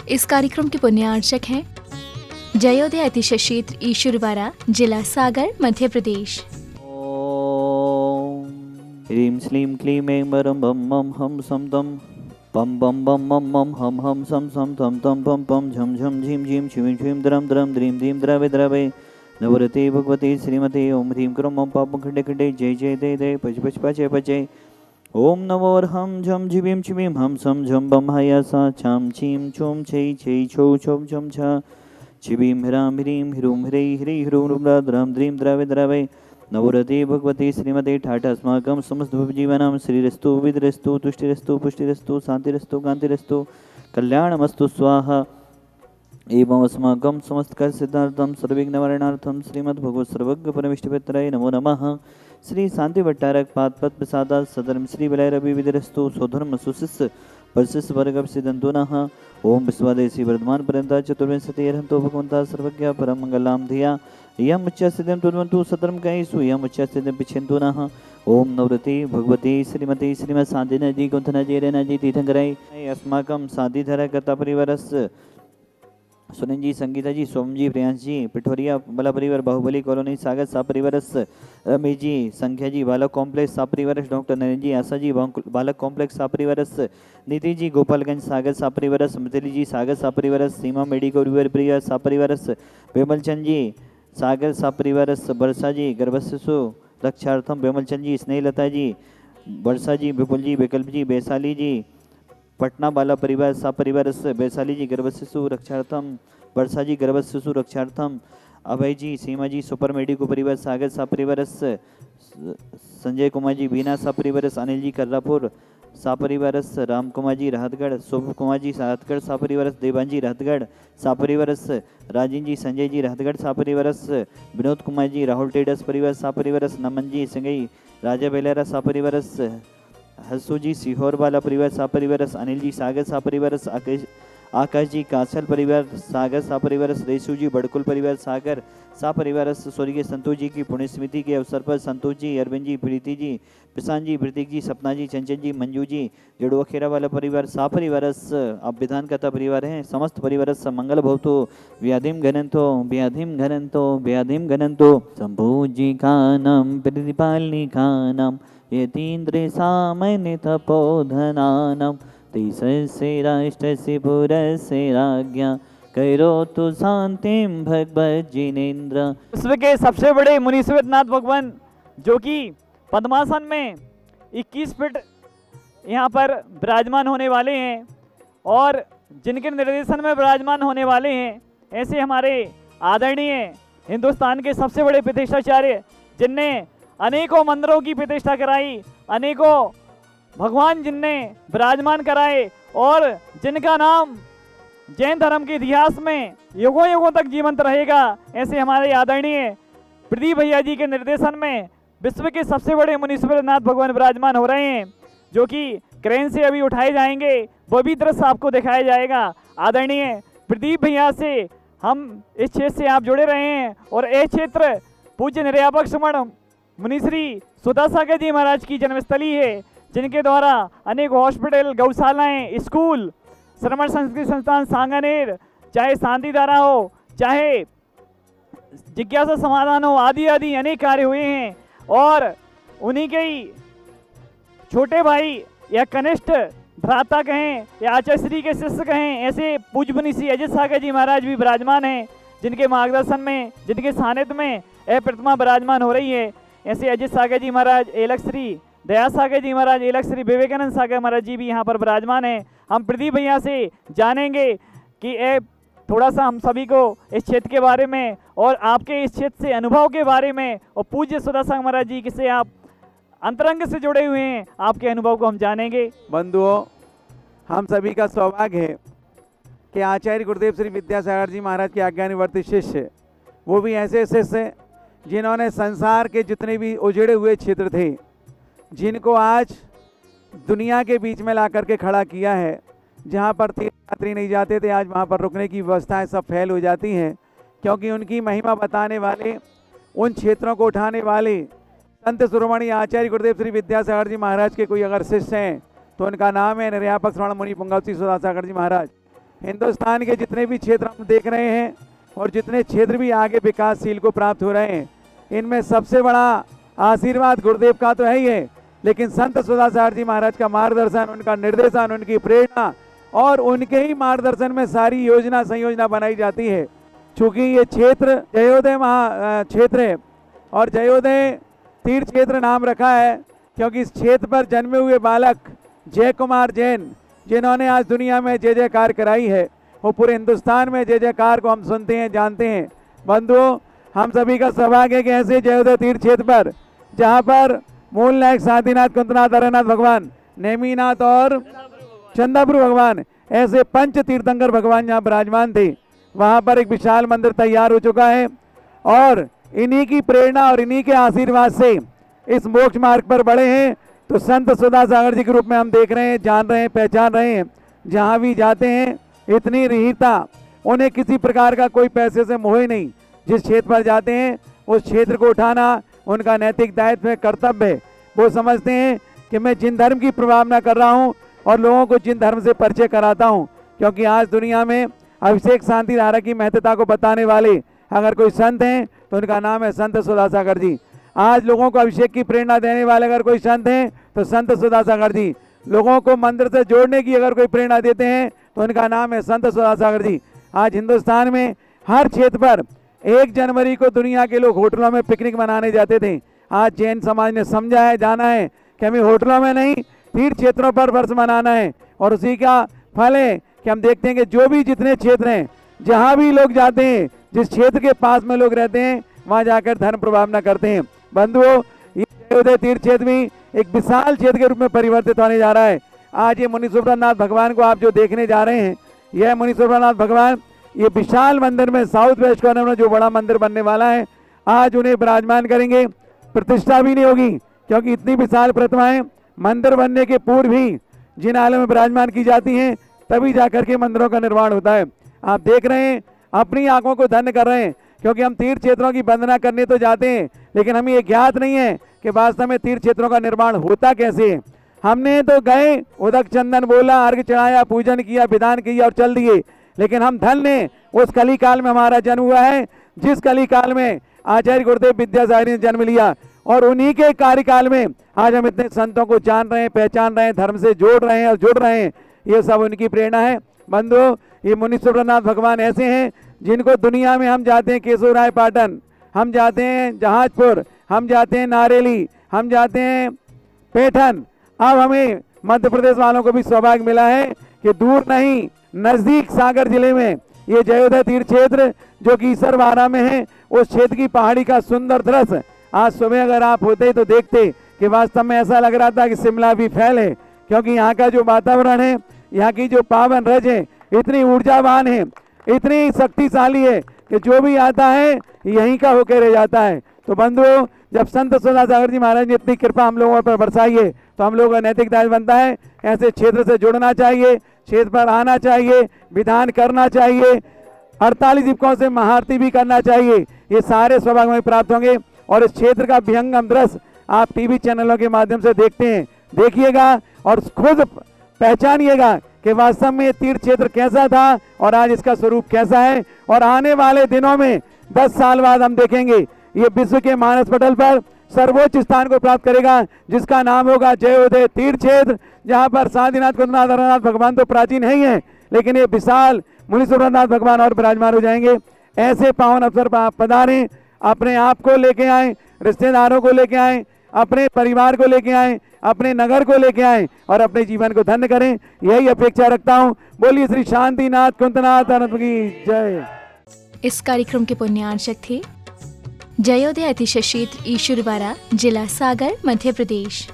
इस कार्यक्रम के पुण्यार्चक हैं जयोदय अतिशय क्षेत्र ईश्वरवाड़ा, जिला सागर, मध्य प्रदेश। ह्रीं श्लीं क्लीं ऐं बरं बम मम हम सम तम पम बम बम मम मम हम सम सम तम तम पम पम झम झम झीं झीं छिं छिं द्रम द्रम द्रीं द्रीं द्रवे द्रवे नवरते भगवती श्रीमते ओम ह्रीं क्रों मम पापं खंडे खंडे जय जय दे दे पच पच पचे पचे ओम नमो हम झम झिबीं छिबीं हम सम झम बम हया सा छाम छीं छुम छै छै छौ छम छम छा छिबीं ह्रां ह्रीं ह्रूं ह्रै ह्री ह्रूं द्रां द्रीं द्रवे द्रवे नवरते भगवती श्रीमते ठाठ अस्माकं समस्त जीवनं श्रीरस्तु विदरस्तु तुष्टिरस्तु पुष्टिरस्तु शांतिरस्तु कांतिरस्तु कल्याणमस्तु स्वाहा एवं अस्माकं समस्त कार्य सिद्धार्थं सर्वविघ्ननिवारणार्थं श्रीमद्भगवत् सर्वज्ञ परमेष्ठिपत्राय नमो नमः। श्री शांति भट्टारक पाद प्रसादा सदर्म श्री विलय रवि विदरस्तु स्वधर्म सुशिष्य परशिष्य वर्ग सिद्धंतो नः। ओम विश्वादेशी वर्धमान पर्यंता चतुर्विंशति अर्हंतो भगवंता सर्वज्ञ परम मंगलाम धिया यम उच्चास्यं तुर्वन्तु सतरम कैसु यम उच्चास्यं पिछन्तु नः। ओम नवरति भगवती श्रीमती श्रीमत् शांतिनजी कुंथनजी रेनाजी तीर्थंकराय अस्माकं शांतिधर कथा परिवारस्य सुनील जी, संगीता जी, सोम जी, प्रियांश जी, पिठोरिया बला परिवार बाहुबली कॉलोनी सागर सा परिवारस रमेश जी, संख्या जी, बालक कॉम्प्लेक्स सा परिवारस डॉक्टर नरेंद्र जी, आशा जी, बालक कॉम्प्लेक्स सा परिवारस नीति जी, गोपालगंज सागर सा परिवारस मिथिली जी, सागर सा परिवारस सीमा मेडिकल रिवर परिवार सा परिवारस बेमलचंद जी, सागर सा परिवारस बरसा जी, गर्भशिशु रक्षार्थम बेमलचंद जी, स्नेहलता जी, बरसा जी, विपुल जी, विकल्प जी, वैशाली जी, पटना बाला परिवार सा परिवार वैशाली जी गर्भशिशु रक्षार्थम वर्षा जी गर्भशिशु रक्षार्थम अभय जी सीमा जी सुपर मेडिको परिवार सागर सा परिवार संजय कुमार जी बीना सा परिवार अनिल जी कर्रापुर सा परिवार राम कुमार जी राहतगढ़ शोभ कुमार जी राहतगढ़ सा परिवार देवान जी राहतगढ़ सा परिवार राजीन जी संजय जी राहतगढ़ सा परिवार विनोद कुमार जी राहुल टेडस परिवार सा परिवार नमन जी संगई राजा बेलेरा सा परिवार हसू जी सीहोर वाला परिवार सा परिवार अनिल जी सागर सा परिवार आकाश जी कासल परिवार सागर सा परिवार रेशु जी बड़कुल परिवार सागर सा परिवार स्वर्गीय संतोष जी की पुण्य स्मृति के अवसर पर संतोष जी अरविंद जी प्रीति जी प्रशांत जी प्रतीक जी सपना जी चंचल जी मंजू जी जड़ुआ खेरा वाला परिवार सा परिवार अब विधान कथा परिवार हैं समस्त परिवार मंगल भवतु व्याधिम घनंतो शंभु जी कानम प्रतिपालनी कानम यतीन्द्र सामन्य तपोधनानम तिसस्य राष्ट्रस्य पुरस्य राज्ञा करो तो शांतिम भगवत जिनेन्द्र। विश्व के सबसे बड़े मुनीश्वरनाथ भगवान जो कि पद्मासन में 21 फीट यहाँ पर विराजमान होने वाले हैं और जिनके निर्देशन में विराजमान होने वाले हैं, ऐसे हमारे आदरणीय हिंदुस्तान के सबसे बड़े प्रतिष्ठाचार्य जिनने अनेकों मंदिरों की प्रतिष्ठा कराई, अनेकों भगवान जिनने विराजमान कराए और जिनका नाम जैन धर्म के इतिहास में युगों युगों तक जीवंत रहेगा, ऐसे हमारे आदरणीय प्रदीप भैया जी के निर्देशन में विश्व के सबसे बड़े मुनीश्वरनाथ भगवान विराजमान हो रहे हैं, जो कि क्रेन से अभी उठाए जाएंगे, वो भी दृश्य आपको दिखाया जाएगा। आदरणीय प्रदीप भैया से हम इस क्षेत्र से आप जुड़े रहे हैं और यह क्षेत्र पूज्य निर्यापक सुमन मुनिश्री सुधा सागर जी महाराज की जन्मस्थली है, जिनके द्वारा अनेक हॉस्पिटल, गौशालाएं, स्कूल, श्रमण संस्कृति संस्थान सांगानेर, चाहे शांतिधारा हो, चाहे जिज्ञासा समाधान हो, आदि आदि अनेक कार्य हुए हैं। और उन्हीं के ही छोटे भाई या कनिष्ठ भ्राता कहें या आचार्य के शिष्य कहें, ऐसे पूज्य मुनि श्री अजित सागर जी महाराज भी विराजमान हैं, जिनके मार्गदर्शन में, जिनके सानिध्य में यह प्रतिमा विराजमान हो रही है। ऐसे अजित सागर जी महाराज, एलक श्री दया सागर जी महाराज, एलक श्री विवेकानंद सागर महाराज जी भी यहाँ पर विराजमान हैं। हम प्रदीप भैया से जानेंगे कि ये थोड़ा सा हम सभी को इस क्षेत्र के बारे में और आपके इस क्षेत्र से अनुभव के बारे में, और पूज्य सुधा सागर महाराज जी से आप अंतरंग से जुड़े हुए हैं, आपके अनुभव को हम जानेंगे। बंधुओं, हम सभी का सौभाग्य है कि आचार्य गुरुदेव श्री विद्यासागर जी महाराज के आज्ञानुवर्ती शिष्य, वो भी ऐसे शिष्य जिन्होंने संसार के जितने भी उजड़े हुए क्षेत्र थे, जिनको आज दुनिया के बीच में ला करके खड़ा किया है। जहाँ पर तीर्थयात्री नहीं जाते थे, आज वहाँ पर रुकने की व्यवस्थाएं सब फैल हो जाती हैं, क्योंकि उनकी महिमा बताने वाले, उन क्षेत्रों को उठाने वाले संत शिरोमणि आचार्य गुरुदेव श्री विद्यासागर जी महाराज के कोई अगर शिष्य हैं तो उनका नाम है निर्यापक श्रवण मुनि पुंगव श्री सुधा सागर जी महाराज। हिंदुस्तान के जितने भी क्षेत्र हम देख रहे हैं और जितने क्षेत्र भी आगे विकासशील को प्राप्त हो रहे हैं, इनमें सबसे बड़ा आशीर्वाद गुरुदेव का तो है ही है, लेकिन संत सुधा सागर जी महाराज का मार्गदर्शन, उनका निर्देशन, उनकी प्रेरणा और उनके ही मार्गदर्शन में सारी योजना संयोजना बनाई जाती है। चूंकि ये क्षेत्र जयोदय क्षेत्र है और जयोदय तीर्थ क्षेत्र नाम रखा है क्योंकि इस क्षेत्र पर जन्मे हुए बालक जय कुमार जैन, जिन्होंने आज दुनिया में जय जयकार कराई है, वो पूरे हिंदुस्तान में जय जयकार को हम सुनते हैं, जानते हैं। बंधुओं, हम सभी का सौभाग्य है कि ऐसे जयोदय तीर्थ क्षेत्र पर, जहाँ पर मूल नायक साधीनाथ, कुंतनाथ, हरनाथ भगवान, नेमीनाथ और चंदाप्रभु भगवान, ऐसे पंच तीर्थंकर भगवान यहाँ विराजमान थे, वहाँ पर एक विशाल मंदिर तैयार हो चुका है और इन्हीं की प्रेरणा और इन्हीं के आशीर्वाद से इस मोक्ष मार्ग पर बढ़े हैं। तो संत सुधा सागर जी के रूप में हम देख रहे हैं, जान रहे हैं, पहचान रहे हैं। जहाँ भी जाते हैं इतनी रहीता, उन्हें किसी प्रकार का कोई पैसे से मोह ही नहीं। जिस क्षेत्र पर जाते हैं उस क्षेत्र को उठाना उनका नैतिक दायित्व है, कर्तव्य है। वो समझते हैं कि मैं जिन धर्म की प्रभावना कर रहा हूँ और लोगों को जिन धर्म से परिचय कराता हूँ, क्योंकि आज दुनिया में अभिषेक शांति धारा की महत्ता को बताने वाले अगर कोई संत हैं तो उनका नाम है संत सुधा सागर जी। आज लोगों को अभिषेक की प्रेरणा देने वाले अगर कोई संत हैं तो संत सुधा सागर जी। लोगों को मंदिर से जोड़ने की अगर कोई प्रेरणा देते हैं तो उनका नाम है संत सुधा सागर जी। आज हिंदुस्तान में हर क्षेत्र पर 1 जनवरी को दुनिया के लोग होटलों में पिकनिक मनाने जाते थे। आज जैन समाज ने समझा है, जाना है कि हमें होटलों में नहीं, तीर्थ क्षेत्रों पर वर्ष मनाना है। और उसी का फल है कि हम देखते हैं कि जो भी जितने क्षेत्र हैं, जहाँ भी लोग जाते हैं, जिस क्षेत्र के पास में लोग रहते हैं, वहाँ जाकर धर्म प्रभावना करते हैं। बंधुओं, ये जयोदय तीर्थ क्षेत्र भी एक विशाल क्षेत्र के रूप में परिवर्तित होने जा रहा है। आज ये मुनि सुब्रतनाथ भगवान को आप जो देखने जा रहे हैं, यह मुनि सुब्रतनाथ भगवान ये विशाल मंदिर में साउथ वेस्ट कॉर्नर में जो बड़ा मंदिर बनने वाला है, आज उन्हें विराजमान करेंगे। प्रतिष्ठा भी नहीं होगी क्योंकि इतनी विशाल प्रतिमाएं मंदिर बनने के पूर्व ही जिन आलय में विराजमान की जाती हैं, तभी जाकर के मंदिरों का निर्माण होता है। आप देख रहे हैं, अपनी आंखों को धन्य कर रहे हैं, क्योंकि हम तीर्थ क्षेत्रों की वंदना करने तो जाते हैं, लेकिन हमें ये ज्ञात नहीं है कि वास्तव में तीर्थ क्षेत्रों का निर्माण होता कैसे है। हमने तो गए, उदक चंदन बोला, अर्घ चढ़ाया, पूजन किया, विधान किया और चल दिए। लेकिन हम धन्य उस कली काल में हमारा जन्म हुआ है, जिस कली काल में आचार्य गुरुदेव विद्यासागर ने जन्म लिया, और उन्हीं के कार्यकाल में आज हम इतने संतों को जान रहे हैं, पहचान रहे हैं, धर्म से जोड़ रहे हैं और जुड़ रहे हैं। ये सब उनकी प्रेरणा है। बंधुओं, ये मुनि सुब्रतनाथ भगवान ऐसे हैं जिनको दुनिया में हम जाते हैं केशवराय पाटन, हम जाते हैं जहाजपुर, हम जाते हैं नारेली, हम जाते हैं पैठन। अब हमें मध्य प्रदेश वालों को भी सौभाग्य मिला है कि दूर नहीं, नजदीक सागर जिले में ये जयोदय तीर्थ क्षेत्र जो कि ईसरवाड़ा में है, उस क्षेत्र की पहाड़ी का सुंदर दृश्य आज सुबह अगर आप होते तो देखते कि वास्तव में ऐसा लग रहा था कि शिमला भी फैल है, क्योंकि यहाँ का जो वातावरण है, यहाँ की जो पावन रज है, इतनी ऊर्जावान है, इतनी शक्तिशाली है कि जो भी आता है यहीं का होकर रह जाता है। तो बंधुओं, जब संत सुधा सागर जी महाराज ने इतनी कृपा हम लोगों पर बरसाई है, तो हम लोगों का नैतिक दायित्व बनता है ऐसे क्षेत्र से जुड़ना चाहिए, क्षेत्र पर आना चाहिए, विधान करना चाहिए, 48 दीपकों से महाआरती भी करना चाहिए। ये सारे सौभाग्य में प्राप्त होंगे और इस क्षेत्र का विहंगम दृश्य आप टीवी चैनलों के माध्यम से देखते हैं, देखिएगा और खुद पहचानिएगा कि वास्तव में ये तीर्थ क्षेत्र कैसा था और आज इसका स्वरूप कैसा है। और आने वाले दिनों में 10 साल बाद हम देखेंगे ये विश्व के मानस पटल पर सर्वोच्च स्थान को प्राप्त करेगा, जिसका नाम होगा जयोदय तीर्थ क्षेत्र, जहाँ पर साधीनाथ, कुंतनाथ, हरनाथ भगवान तो प्राचीन है ही है, लेकिन ये विशाल मुनि सुब्रतनाथ भगवान और विराजमान हो जाएंगे। ऐसे पावन अवसर पर आप पधारें, अपने आप को लेके आए, रिश्तेदारों को लेके आए, अपने परिवार को लेके आए, अपने नगर को लेके आए और अपने जीवन को धन्य करें, यही अपेक्षा रखता हूँ। बोलिए श्री शांतिनाथ कुंतनाथ अनंत की जय। इस कार्यक्रम के पुण्यार्चक थे जयोदय अतिशय क्षेत्र ईश्वरवाड़ा, जिला सागर, मध्य प्रदेश।